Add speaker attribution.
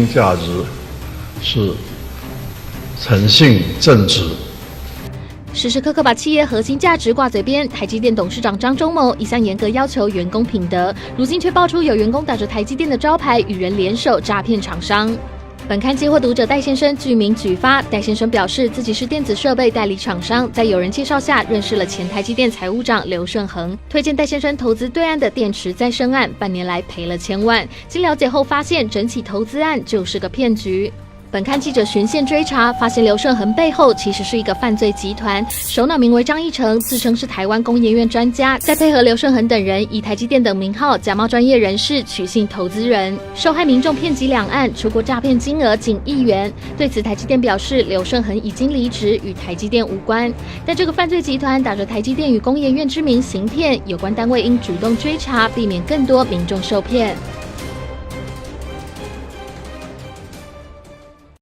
Speaker 1: 价值是诚信正直。
Speaker 2: 时时刻刻把企业核心价值挂嘴边，台积电董事长张忠谋一向严格要求员工品德，如今却爆出有员工打着台积电的招牌与人联手诈骗厂商。本刊接获读者戴先生具名举发，戴先生表示自己是电子设备代理厂商，在友人介绍下认识了前台积电财务长刘顺恒，推荐戴先生投资对岸的电池再生案，半年来赔了1000万。经了解后发现，整起投资案就是个骗局。本刊记者循线追查，发现刘顺恒背后其实是一个犯罪集团，首脑名为张义成，自称是台湾工研院专家，再配合刘顺恒等人以台积电等名号假冒专业人士取信投资人，受害民众遍及两岸，出国诈骗金额仅1元。对此，台积电表示，刘顺恒已经离职，与台积电无关。但这个犯罪集团打着台积电与工研院之名行骗，有关单位应主动追查，避免更多民众受骗。